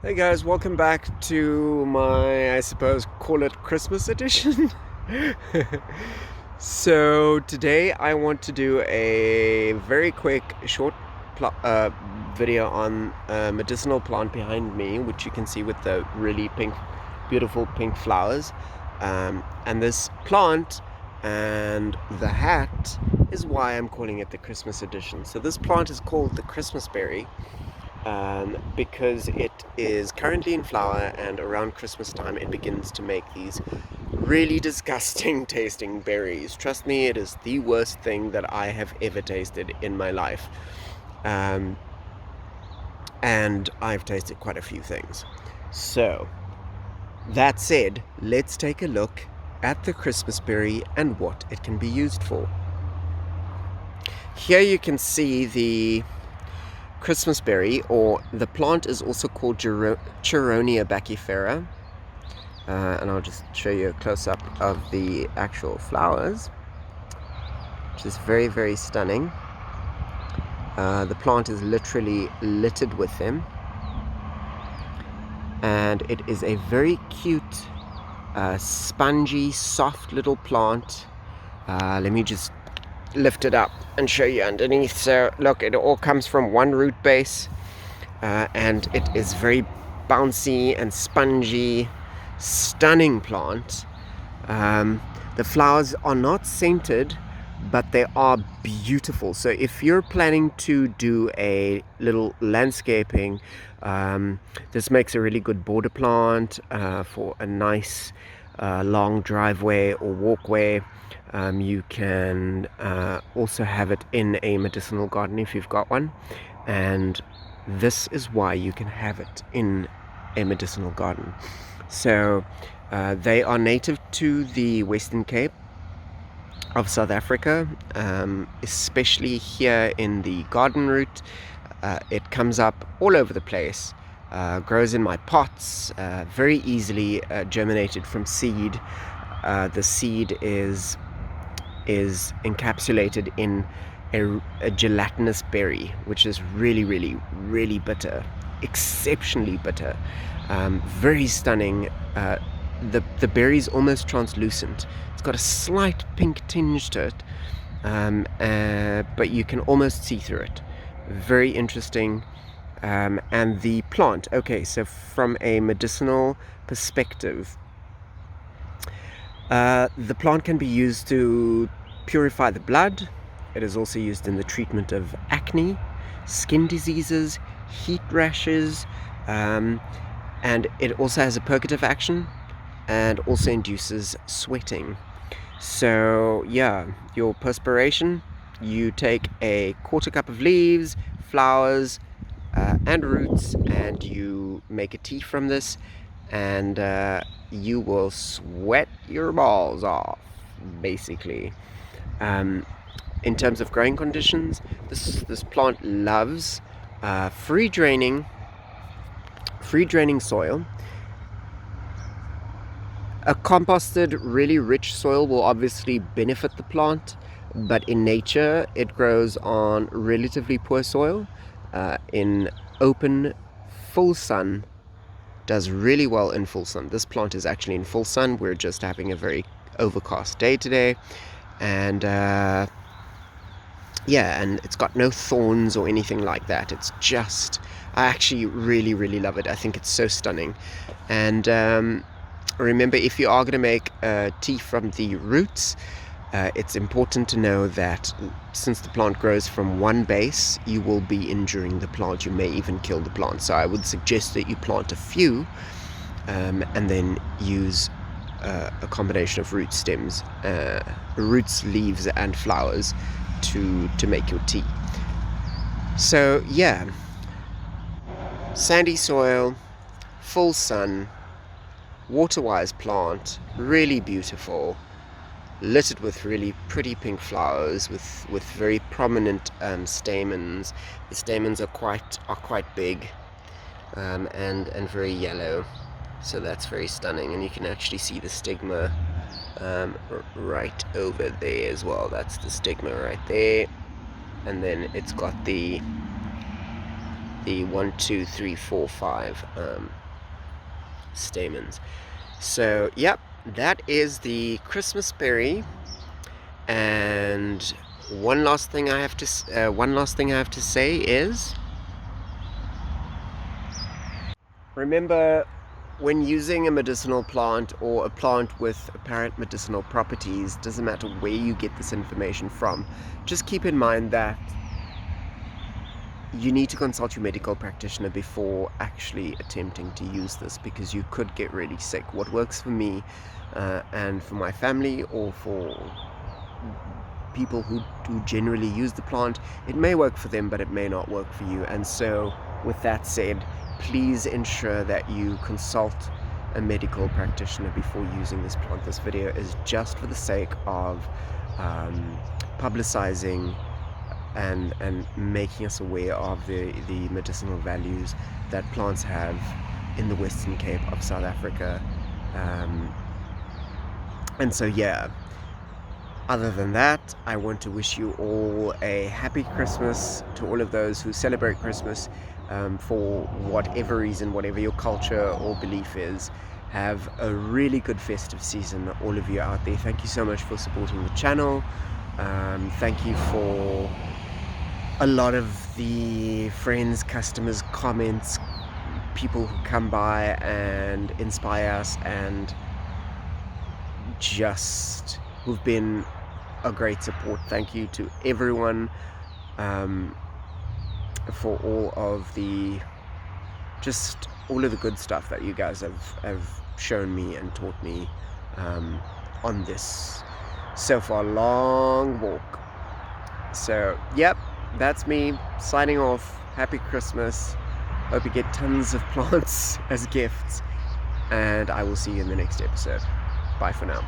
Hey guys, welcome back to my, I suppose, call it Christmas edition. So today I want to do a very quick, short video on a medicinal plant behind me, which you can see with the really beautiful pink flowers. And this plant and the hat is why I'm calling it the Christmas edition. So this plant is called the Christmas berry. Because it is currently in flower, and around Christmas time it begins to make these really disgusting tasting berries. Trust me, it is the worst thing that I have ever tasted in my life. And I've tasted quite a few things. So, that said, let's take a look at the Christmas berry and what it can be used for. Here you can see the Christmas berry, or the plant is also called Chironia baccifera, and I'll just show you a close-up of the actual flowers, which is very, very stunning. The plant is literally littered with them, and it is a very cute, spongy, soft little plant. Let me just lift it up and show you underneath. So look, it all comes from one root base, and it is very bouncy and spongy, stunning plant. The flowers are not scented, but they are beautiful. So if you're planning to do a little landscaping, this makes a really good border plant for a nice long driveway or walkway. You can also have it in a medicinal garden if you've got one, and this is why you can have it in a medicinal garden. So they are native to the Western Cape of South Africa, especially here in the garden route. It comes up all over the place, grows in my pots, very easily germinated from seed. The seed is encapsulated in a gelatinous berry, which is really, really, really bitter, exceptionally bitter, very stunning. The berry is almost translucent. It's got a slight pink tinge to it, but you can almost see through it. Very interesting. And the plant, okay, so from a medicinal perspective, the plant can be used to purify the blood. It is also used in the treatment of acne, skin diseases, heat rashes, and it also has a purgative action and also induces sweating. So yeah, your perspiration, you take a quarter cup of leaves, flowers, and roots, and you make a tea from this, and you will sweat your balls off, basically. In terms of growing conditions, this plant loves free draining soil. A composted, really rich soil will obviously benefit the plant, but in nature it grows on relatively poor soil. In open, full sun, does really well in full sun. This plant is actually in full sun. We're just having a very overcast day today, and yeah, and it's got no thorns or anything like that. It's just, I actually really, really love it. I think it's so stunning. And remember, if you are going to make tea from the roots, it's important to know that since the plant grows from one base, you will be injuring the plant. You may even kill the plant. So I would suggest that you plant a few, and then use a combination of root stems, roots, leaves, and flowers to make your tea. So yeah, sandy soil, full sun, water-wise plant, really beautiful, littered with really pretty pink flowers with very prominent stamens. The stamens are quite big, and very yellow, so that's very stunning. And you can actually see the stigma right over there as well. That's the stigma right there, and then it's got the the 1, 2, 3, 4, 5 stamens. So yep, that is the Christmas berry. And one last thing I have to say is, remember, when using a medicinal plant or a plant with apparent medicinal properties, doesn't matter where you get this information from, just keep in mind that you need to consult your medical practitioner before actually attempting to use this, because you could get really sick. What works for me and for my family, or for people who generally use the plant, it may work for them, but it may not work for you. And so with that said, please ensure that you consult a medical practitioner before using this plant. This video is just for the sake of publicizing and making us aware of the medicinal values that plants have in the Western Cape of South Africa. And so yeah, other than that, I want to wish you all a happy Christmas, to all of those who celebrate Christmas for whatever reason, whatever your culture or belief is. Have a really good festive season, all of you out there. Thank you so much for supporting the channel. Thank you for a lot of the friends, customers, comments, people who come by and inspire us, and just who've been a great support. Thank you to everyone for all of the good stuff that you guys have shown me and taught me on this so far long walk. So yep, that's me signing off. Happy Christmas. Hope you get tons of plants as gifts, and I will see you in the next episode. Bye for now.